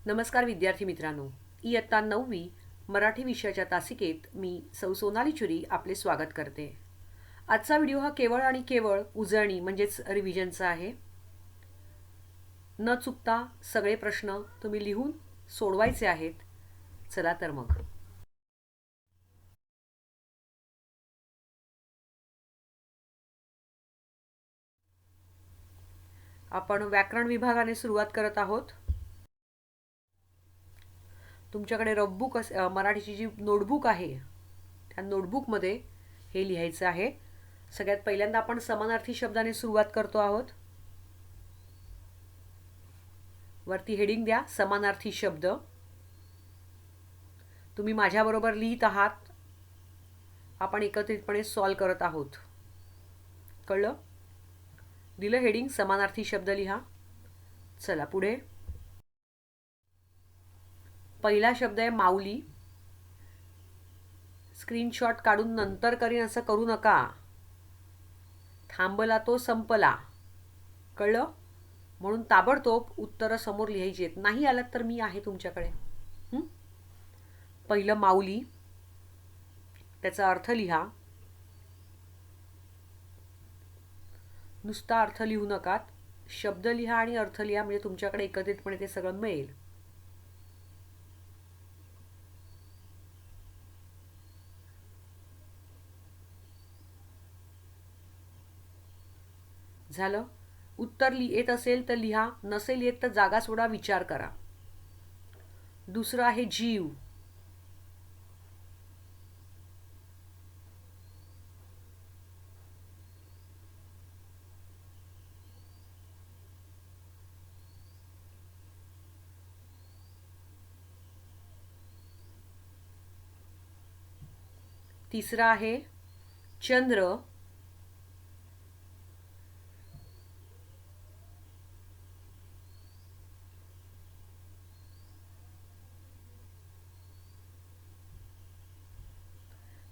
नमस्कार विद्यार्थी मित्रांनो. इयत्ता 9वी मराठी विषयाच्या तासिकेत मी सौ सोनाली चुरी आपले स्वागत करते. आजचा व्हिडिओ हा केवळ आणि केवळ उजळणी म्हणजेच रिव्हिजनचा आहे. न चुकता सगळे प्रश्न तुम्ही लिहून सोडवायचे आहेत. चला तर मग. आपण व्याकरण विभागाने सुरुवात करत आहोत. तुमच्याकडे रफबुक मराठीची जी नोटबुक आहे त्या नोटबुकमध्ये हे लिहायचं आहे. सगळ्यात पहिल्यांदा आपण समानार्थी शब्दाने सुरुवात करतो आहोत. वरती हेडिंग द्या समानार्थी शब्द. तुम्ही माझ्याबरोबर लिहित आहात. आपण एकत्रितपणे सॉल्व करत आहोत. कळलं? दिलं हेडिंग समानार्थी शब्द लिहा. चला पुढे. पहिला शब्द आहे माऊली. स्क्रीनशॉट काढून नंतर करीन असं करू नका. थांबला तो संपला. कळलं? म्हणून ताबडतोब उत्तरं समोर लिहायची आहेत. नाही आलात तर मी आहे तुमच्याकडे. पहिलं माऊली, त्याचा अर्थ लिहा. नुसता अर्थ लिहू नका, शब्द लिहा आणि अर्थ लिहा, म्हणजे तुमच्याकडे एकत्रितपणे ते सगळं मिळेल. झालं? उत्तर येत असेल तर लिहा, नसेल येत तर जागा सोडा, विचार करा. दुसरं आहे जीव. तिसरा आहे चंद्र.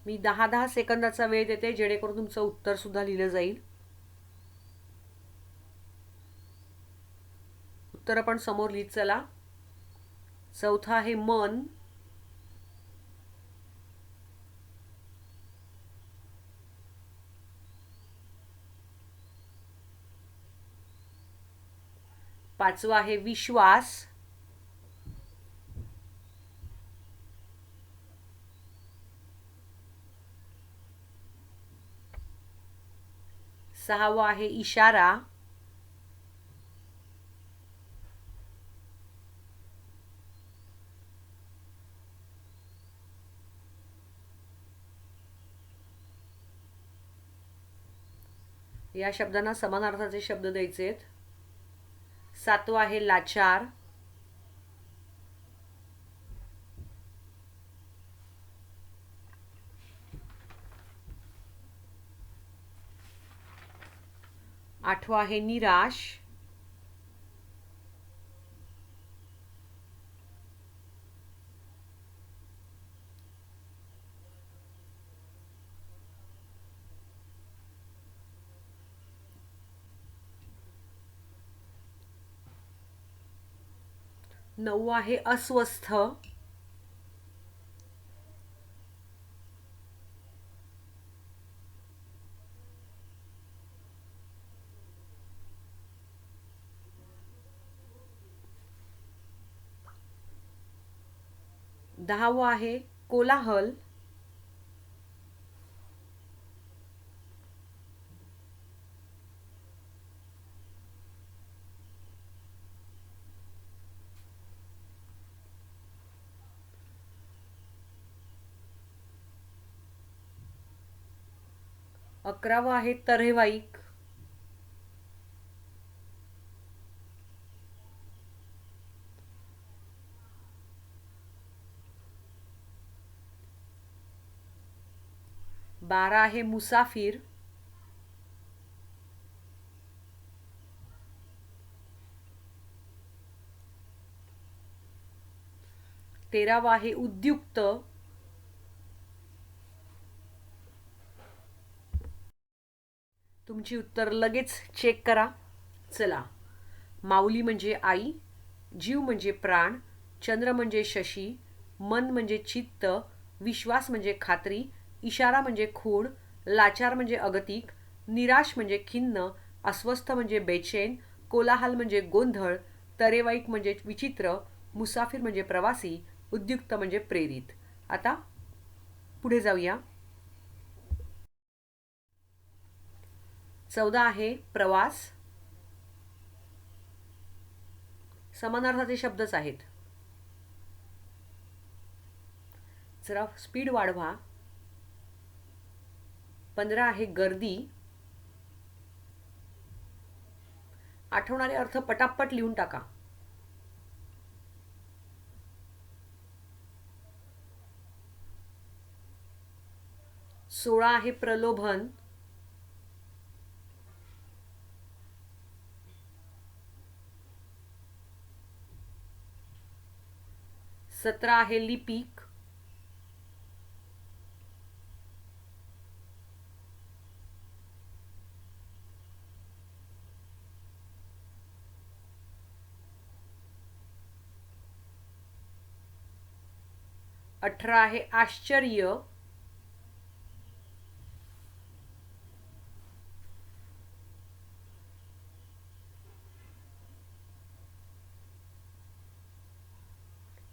मी 10-10 सेकंदाचा वेळ देते जेणेकरून तुमचं उत्तर सुद्धा लिहिलं जाईल. उत्तर पण समोर लिहित चला. चौथा आहे मन. पाचवा आहे विश्वास. सहावा आहे इशारा. या शब्दांना समानार्थाचे शब्द द्यायचे आहेत. सातवा आहे लाचार. आठवा आहे निराश. नववा आहे अस्वस्थ. दहावा आहे कोलाहल. अकरावा आहे तऱ्हेवाईक. बारा आहे मुसाफिर. तेरावा आहे उद्युक्त. तुमची उत्तर लगेच चेक करा. चला. माऊली म्हणजे आई, जीव म्हणजे प्राण, चंद्र म्हणजे शशी, मन म्हणजे चित्त, विश्वास म्हणजे खात्री, इशारा म्हणजे खूण, लाचार म्हणजे अगतिक, निराश म्हणजे खिन्न, अस्वस्थ म्हणजे बेचैन, कोलाहल म्हणजे गोंधळ, तरेवाईक म्हणजे विचित्र, मुसाफिर म्हणजे प्रवासी, उद्युक्त म्हणजे प्रेरित. आता पुढे जाऊया. 14 आहे प्रवास. समानार्थाचे शब्दच आहेत. जरा स्पीड वाढवा. 15 आहे गर्दी. आठवणारे अर्थ पटापट लिहून टाका. 16 आहे प्रलोभन. 17 आहे लिपिक. 18 आहे आश्चर्य.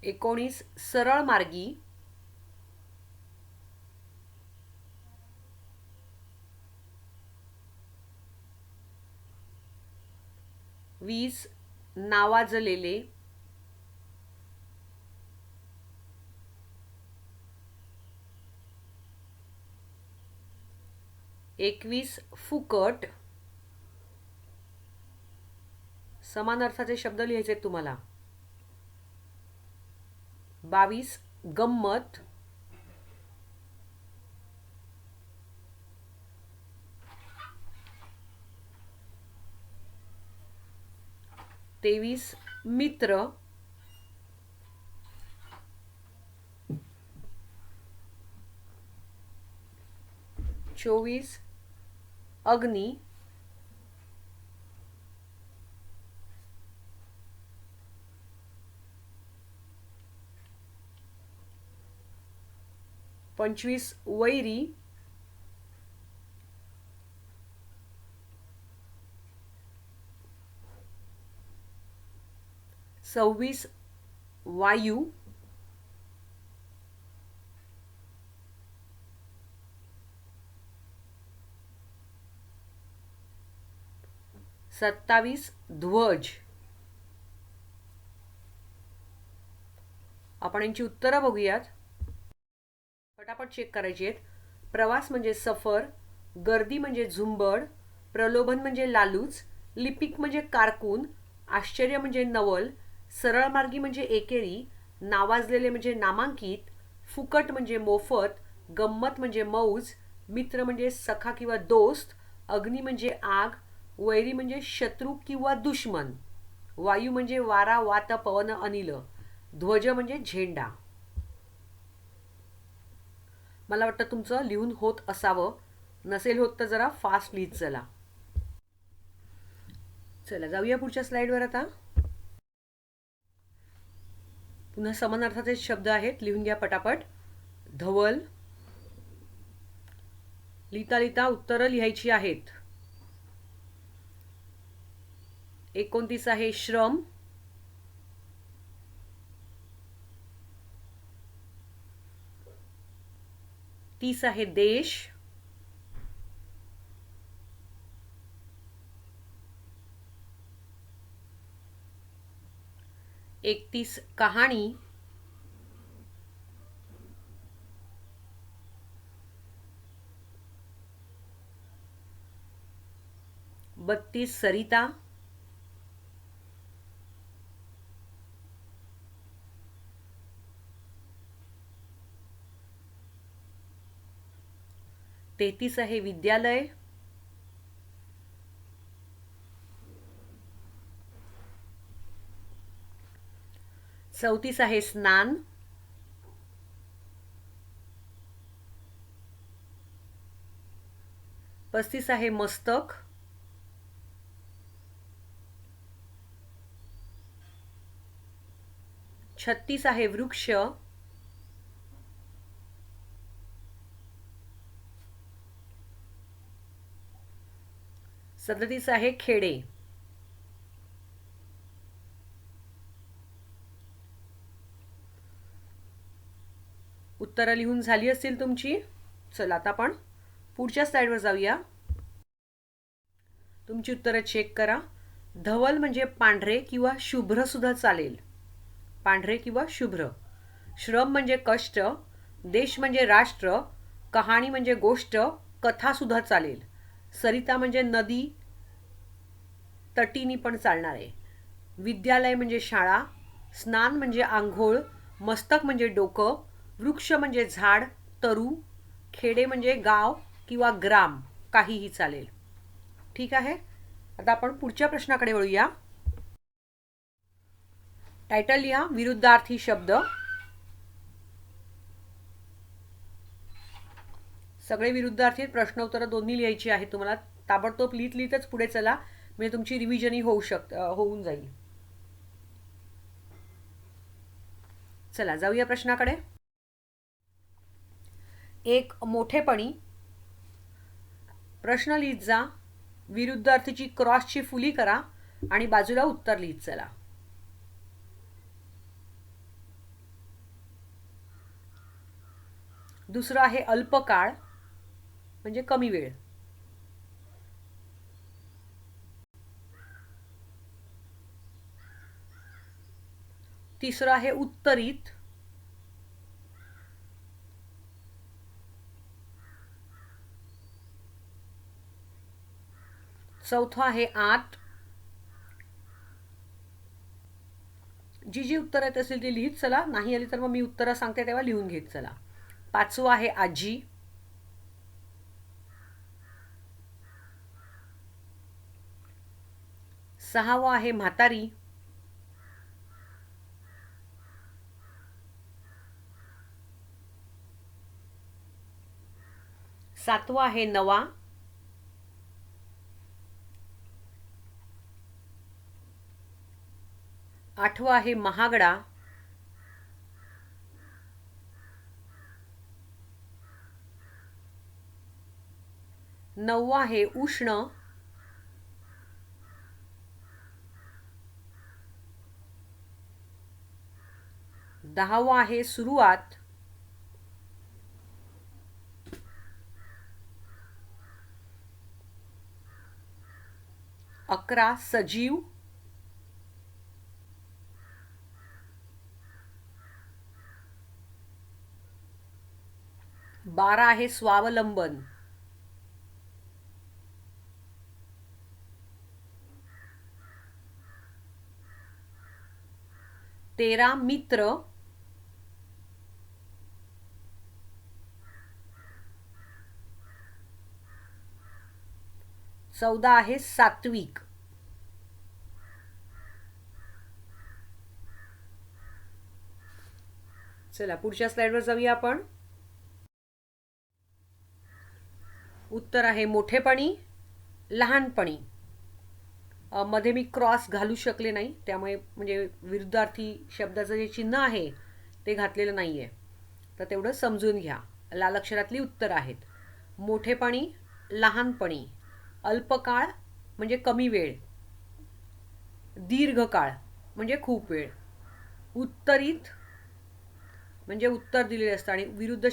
19 सरळ मार्गी. 20 नावाजलेले. 21 फुकट. समान अर्थाचे शब्द लिहायचे तुम्हाला. 22 गंमत. 23 मित्र. 24 अग्नी. 25 वैरी. 26 वायू. 27 ध्वज. आपण यांची उत्तरं बघूयात. पटापट चेक करायची आहेत. प्रवास म्हणजे सफर, गर्दी म्हणजे झुंबड, प्रलोभन म्हणजे लालूच, लिपिक म्हणजे कारकून, आश्चर्य म्हणजे नवल, सरळमार्गी म्हणजे एकेरी, नावाजलेले म्हणजे नामांकित, फुकट म्हणजे मोफत, गंमत म्हणजे मौज, मित्र म्हणजे सखा किंवा दोस्त, अग्नी म्हणजे आग, वैरी म्हणजे शत्रू किंवा दुश्मन, वायू म्हणजे वारा वात पवन अनिल, ध्वज म्हणजे झेंडा. मला वाटतं तुमचं लिहून होत असावं. नसेल होत तर जरा फास्ट लिहित चला. चला जाऊया पुढच्या स्लाइडवर. आता पुन्हा समानार्थाचे शब्द आहेत, लिहून घ्या पटापट. धवल. लिहिता लिहिता उत्तरं लिहायची आहेत. 29 आहे श्रम. 30 आहे देश. 31 कहाणी. 32 सरिता. 33 आहे विद्यालय. 34 आहे स्नान. 35 आहे मस्तक. 36 आहे वृक्ष. 37 आहे खेडे. उत्तरं लिहून झाली असतील तुमची. चला आता आपण पुढच्या स्लाइडवर जाऊया. तुमची उत्तरं चेक करा. धवल म्हणजे पांढरे किंवा शुभ्र सुद्धा चालेल. पांढरे किंवा शुभ्र. श्रम म्हणजे कष्ट. देश म्हणजे राष्ट्र. कहाणी म्हणजे गोष्ट. कथा सुद्धा चालेल. सरिता म्हणजे नदी, तटीनी पण चालणार आहे. विद्यालय म्हणजे शाळा. स्नान म्हणजे आंघोळ. मस्तक म्हणजे डोकं. वृक्ष म्हणजे झाड, तरु. खेडे म्हणजे गाव किंवा ग्राम, काहीही चालेल. ठीक आहे. आता आपण पुढच्या प्रश्नाकडे वळूया. टायटल लिहा विरुद्धार्थी शब्द. सगळे विरुद्धार्थी प्रश्न उत्तर दोन्ही लिहायची आहे. तुम्हाला ताबडतोब लिहितच पुढे चला, म्हणजे तुमची रिव्हिजनही होऊन जाईल. चला जाऊया प्रश्नाकडे. एक मोठेपणी. प्रश्न लिहित जा. विरुद्धार्थीची क्रॉसची फुली करा आणि बाजूला उत्तर लिहित चला. दुसरं आहे अल्पकाळ म्हणजे कमी वेळ. तिसरं आहे उत्तरित. चौथं आहे आत. जी जी उत्तर येत असेल ती लिहित चला. नाही आली तर मग मी उत्तरं सांगते तेव्हा लिहून घेत चला. पाचवं आहे आजी. सहावं आहे म्हातारी. सातवं आहे नवा. आठवं आहे महागडा. नववं आहे उष्ण. दहावं आहे सुरुवात. अकरा सजीव. 12 आहे स्वावलंबन. 13 मित्र. 14 आहे सात्विक. चला पुढच्या स्लाइडवर जाऊया आपण. उत्तर आहे मोठेपणी, लहानपणी. मध्ये मी क्रॉस घालू शकले नाही, त्यामुळे म्हणजे विरुद्धार्थी शब्दाचं जे चिन्ह आहे ते घातलेलं नाहीये, तर तेवढं समजून घ्या. लाल अक्षरातली उत्तर आहेत. मोठेपणी, लहानपणी. अल्पकाळ म्हणजे कमी वेळ. दीर्घकाळ म्हणजे खूप वेळ. उत्तरित म्हणजे उत्तर दिलेले असतं आणि विरुद्ध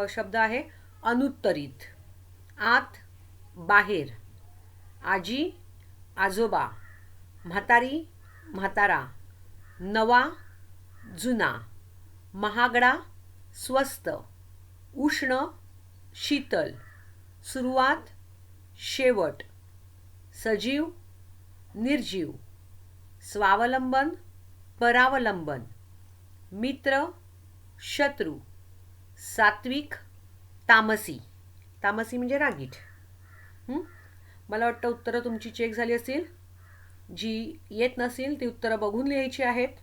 शब्द आहे अनुत्तरित. आत, बाहेर. आजी, आजोबा. म्हातारी, म्हातारा. नवा, जुना. महागडा, स्वस्त. उष्ण, शीतल. सुरुवात, शेवट. सजीव, निर्जीव. स्वावलंबन, परावलंबन. मित्र, शत्रू. सात्विक, तामसी. तामसी म्हणजे रागीट. मला वाटतं उत्तरं तुमची चेक झाली असतील. जी येत नसेल ती उत्तरं बघून लिहायची आहेत.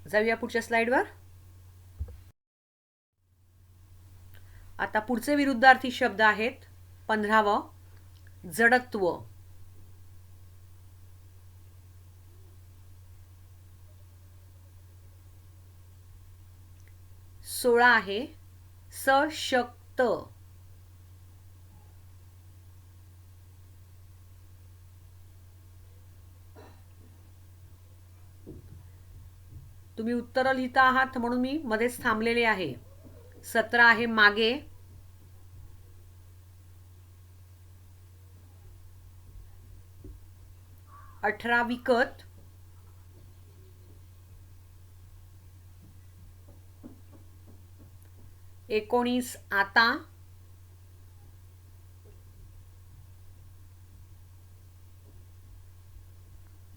जाऊया पुढच्या स्लाइडवर. आता पुढचे विरुद्धार्थी शब्द आहेत. 15वं जडत्व. 16 आहे सशक्त. तुम्ही उत्तर लिहिता आहात म्हणून मी मध्येच थांबलेले आहे. 17 आहे मागे. 18 विकत. 19 आता.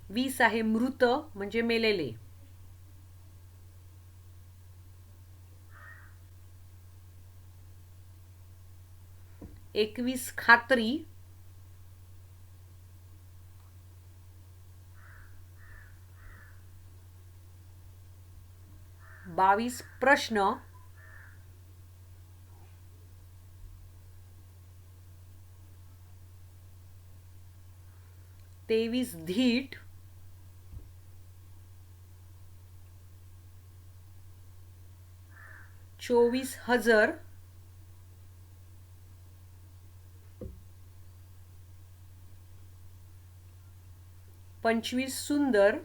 20 आहे मृत म्हणजे मेलेले. 21 खात्री. 22 प्रश्न. 23 धीट. 24 हजर. 25 सुंदर.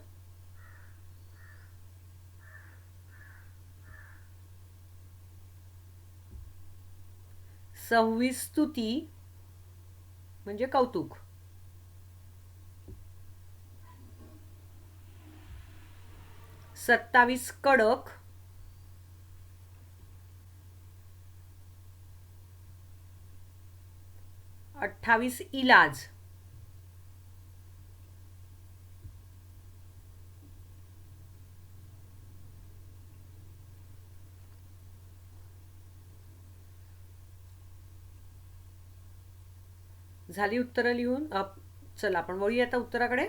26 स्तुती म्हणजे कौतुक. 27 कडक. 28 इलाज. झाली उत्तरं लिहून. चला आपण वळूया आता उत्तराकडे.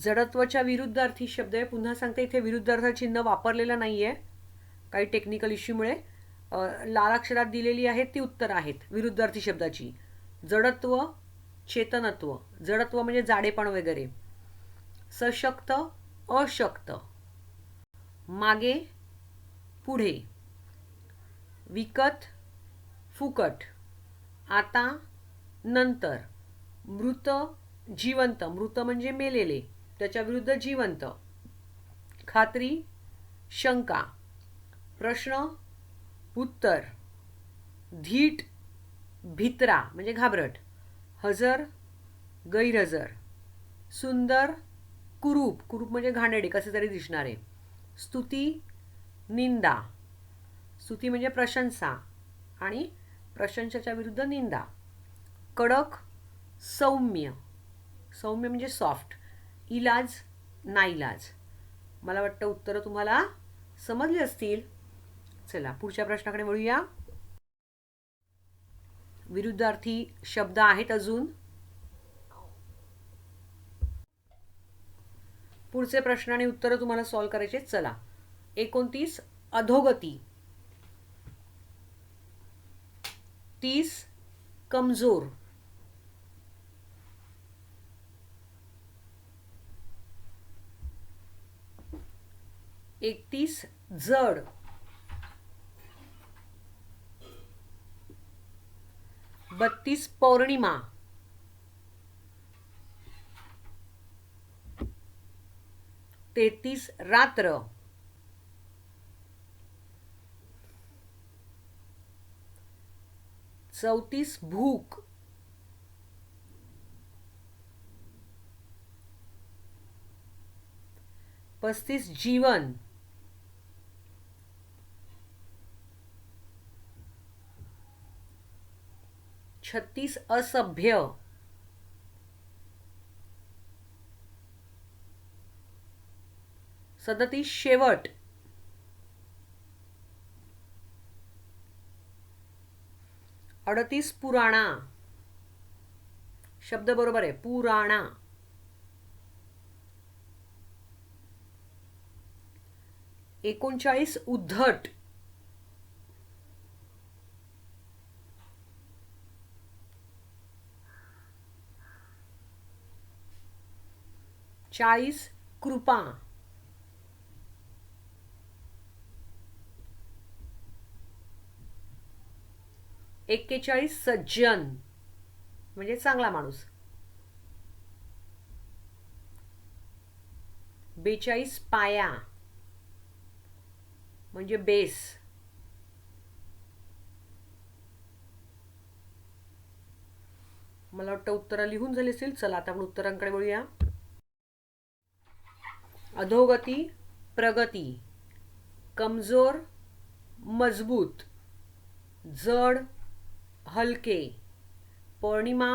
जडत्वाच्या विरुद्धार्थी शब्द आहे. पुन्हा सांगते, इथे विरुद्धार्थी चिन्ह वापरलेलं नाहीये काही टेक्निकल इश्यूमुळे. लाल अक्षरात दिलेली आहेत ती उत्तर आहेत विरुद्धार्थी शब्दाची. जडत्व, चेतनत्व. जडत्व म्हणजे जाडेपण वगैरे. सशक्त, अशक्त. मागे, पुढे. विकत, फुकट. आता, नंतर. मृत, जिवंत. मृत म्हणजे मेलेले, त्याच्या विरुद्ध जिवंत. खात्री, शंका. प्रश्न, उत्तर. धीट, भित्रा म्हणजे घाबरट. हजर, गैरहजर. सुंदर, कुरूप. कुरूप म्हणजे घाणेरडे, कसे तरी दिसणारे. स्तुती, निंदा. स्तुती म्हणजे प्रशंसा आणि प्रशंसाच्या विरुद्ध निंदा. कडक, सौम्य. सौम्य म्हणजे सॉफ्ट. इलाज, नाईलाज. मला वाटतं उत्तरं तुम्हाला समजली असतील. चला पुढच्या प्रश्नाकडे वळूया. विरुद्धार्थी शब्द आहेत अजून. पुढचे प्रश्न आणि उत्तरं तुम्हाला सॉल्व्ह करायचे. चला. 29 अधोगती. 30 कमजोर. 31 जड. 32 पौर्णिमा. 33 रात्र. 34 भूक. 35 जीवन. 36 असभ्य. 37 शेवट. 38 पुराणा. शब्द बरोबर आहे, पुराणा. 39 उद्धट. 40 कृपा, 41 सज्जन म्हणजे चांगला माणूस, 42 पाया म्हणजे बेस, मला वाटतं उत्तरं लिहून झाली असतील. चला आता आपण उत्तरांकडे वळूया. अधोगती, प्रगती, कमजोर, मजबूत, जड, हलके, पौर्णिमा,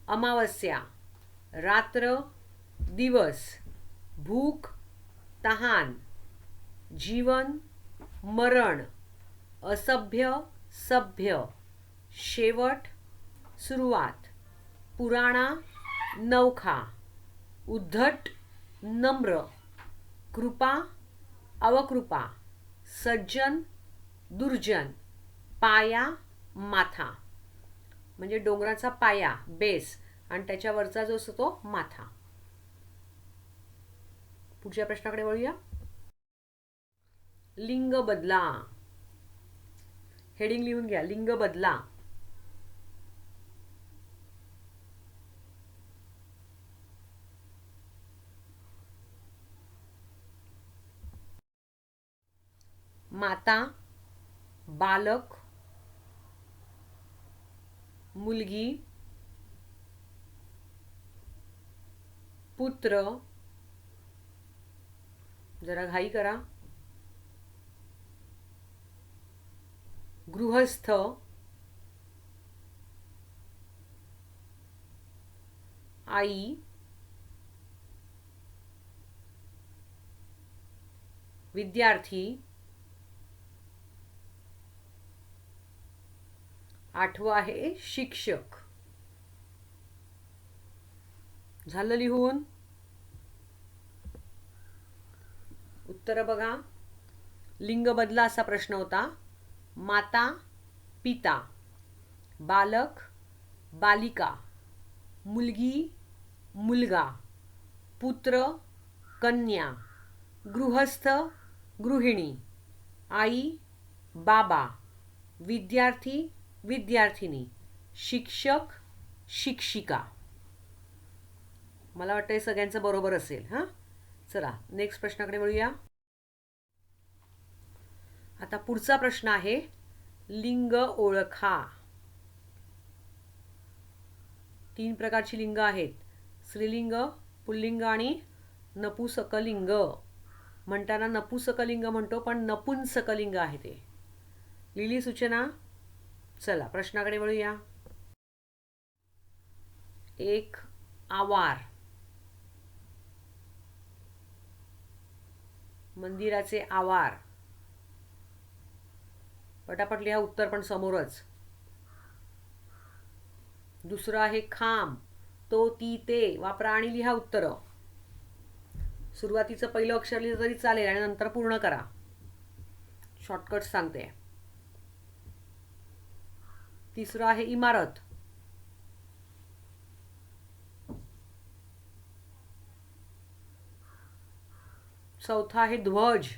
अमावस्या, रात्र, दिवस, भूक, तहान, जीवन, मरण, असभ्य, सभ्य, शेवट, सुरुवात, पुराणा, नवखा, उद्धट, नम्र, कृपा, अवकृपा, सज्जन, दुर्जन, पाया, माथा म्हणजे डोंगराचा पाया बेस आणि त्याच्यावरचा जो असतो तो माथा. पुढच्या प्रश्नाकडे वळूया. लिंग बदला. हेडिंग लिहून घ्या. लिंग बदला. माता, बालक, मुलगी, पुत्र, जरा घाई करा, गृहस्थ, आई, विद्यार्थी, 8वं आहे शिक्षक. झालं लिहून? उत्तर बघा. लिंग बदला असा प्रश्न होता. माता, पिता, बालक, बालिका, मुलगी, मुलगा, पुत्र, कन्या, गृहस्थ, गृहिणी, आई, बाबा, विद्यार्थी, विद्यार्थिनी, शिक्षक, शिक्षिका. मला वाटतं हे सगळ्यांचं बरोबर असेल. हां, चला नेक्स्ट प्रश्नाकडे वळूया. आता पुढचा प्रश्न आहे लिंग ओळखा. 3 प्रकारची लिंग आहेत. स्त्रीलिंग, पुल्लिंग आणि नपुसकलिंग. म्हणताना नपुसकलिंग म्हणतो पण नपुंसकलिंग आहे ते. लिहिली सूचना? चला प्रश्नाकडे वळूया. 1 आवार. मंदिराचे आवार. पटापट लिहा उत्तर पण समोरच. दुसरं आहे खांब. तो, ती, ते वापरा आणि लिहा उत्तर. सुरुवातीचं पहिलं अक्षर लिहिलं तरी चालेल आणि नंतर पूर्ण करा. शॉर्टकट सांगते. तिसरं आहे इमारत. चौथा आहे ध्वज.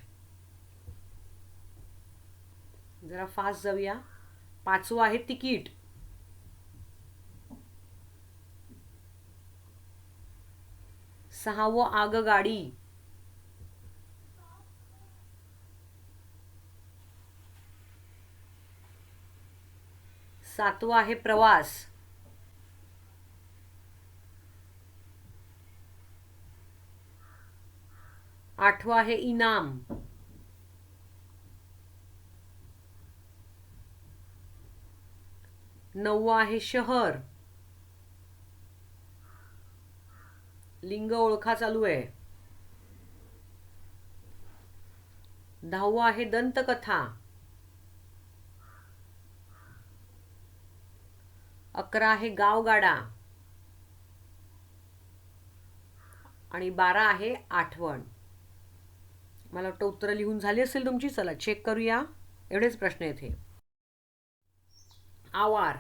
जरा फास्ट जाऊया. 5वं आहे तिकीट. 6वं आगगाडी. 7वं आहे प्रवास. 8वं आहे इनाम. 9वं आहे शहर. लिंग ओळखा चालू आहे. 10वं आहे दंतकथा. 11 आहे गावगाडा आणि 12 आहे आठवण. मला वाटतं उत्तरं लिहून झाली असेल तुमची. चला चेक करूया. एवढेच प्रश्न येथे. आवार,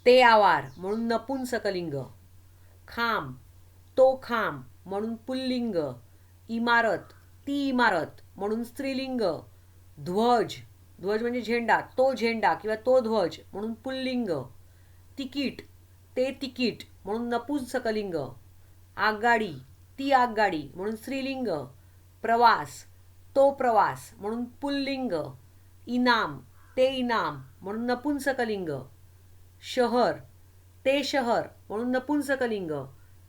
ते आवार म्हणून नपुंसकलिंग. खांब, तो खांब म्हणून पुल्लिंग. इमारत, ती इमारत म्हणून स्त्रीलिंग. ध्वज, ध्वज म्हणजे झेंडा, तो झेंडा किंवा तो ध्वज म्हणून पुल्लिंग. तिकीट, ते तिकीट म्हणून नपुंसकलिंग. आगगाडी, ती आगगाडी म्हणून स्त्रीलिंग. प्रवास, तो प्रवास म्हणून पुल्लिंग. इनाम, ते इनाम म्हणून नपुंसकलिंग. शहर, ते शहर म्हणून नपुंसकलिंग.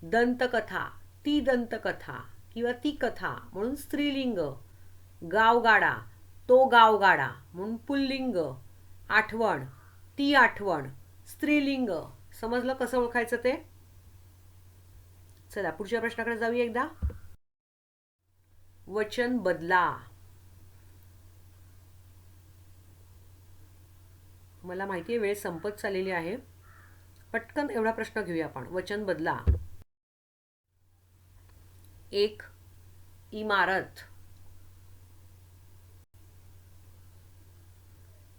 दंतकथा, ती दंतकथा किंवा ती कथा म्हणून स्त्रीलिंग. गावगाडा, तो गावगाडा म्हणून पुल्लिंग. आठवण, ती आठवण स्त्रीलिंग. समजलं कसं ओळखायचं ते? चला पुढच्या प्रश्नाकडे जाऊया एकदा. वचन बदला. मला माहिती आहे वेळ संपत चाललेली आहे. पटकन एवढा प्रश्न घेऊया आपण. वचन बदला. एक इमारत.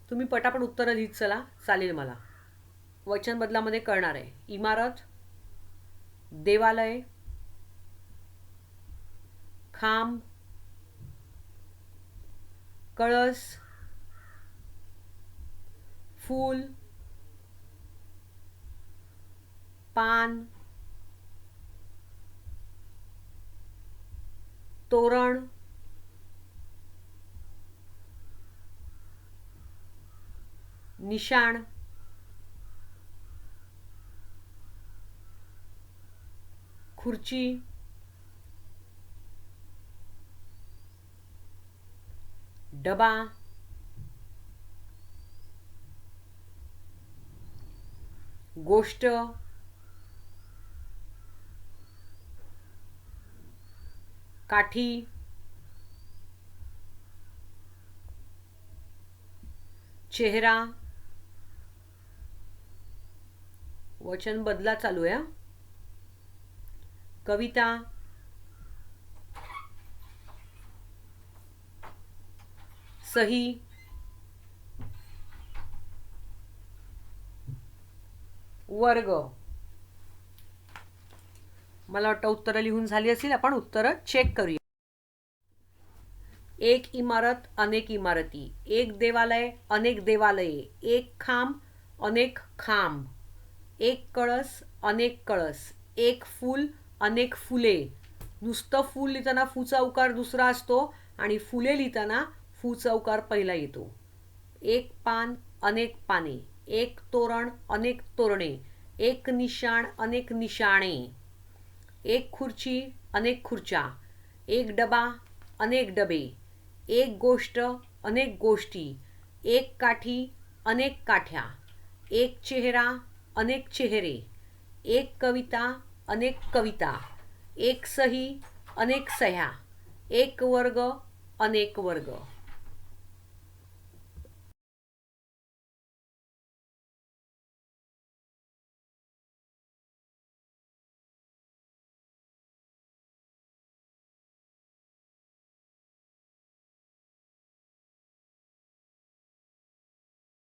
तुम्ही पटापट उत्तरं लिहित चला, चालेल मला. वचन बदलामध्ये कळणार आहे. इमारत, देवालय, खांब, कळस, फूल, पान, तोरण, निशाण, खुर्ची, डबा, गोष्ट, काठी, चेहरा. वचन बदला चालू आहे. कविता, सही, वर्ग. मला वाटतं उत्तरं लिहून झाली असतील. आपण उत्तरं चेक करूया. एक इमारत, अनेक इमारती. एक देवालय, अनेक देवालये. एक खांब, अनेक खांब. एक कळस, अनेक कळस. एक फूल, अनेक फुले. नुसतं फूल लिहिताना फूचा उकार दुसरा असतो आणि फुले लिहिताना फूचा उकार पहिला येतो. एक पान, अनेक पाने. एक तोरण, अनेक तोरणे. एक निशाण, अनेक निशाणे. एक खुर्ची, अनेक खुर्च्या. एक डबा, अनेक डबे. एक गोष्ट, अनेक गोष्टी. एक काठी, अनेक काठ्या. एक चेहरा, अनेक चेहरे. एक कविता, अनेक कविता. एक सही, अनेक सह्या. एक वर्ग, अनेक वर्ग.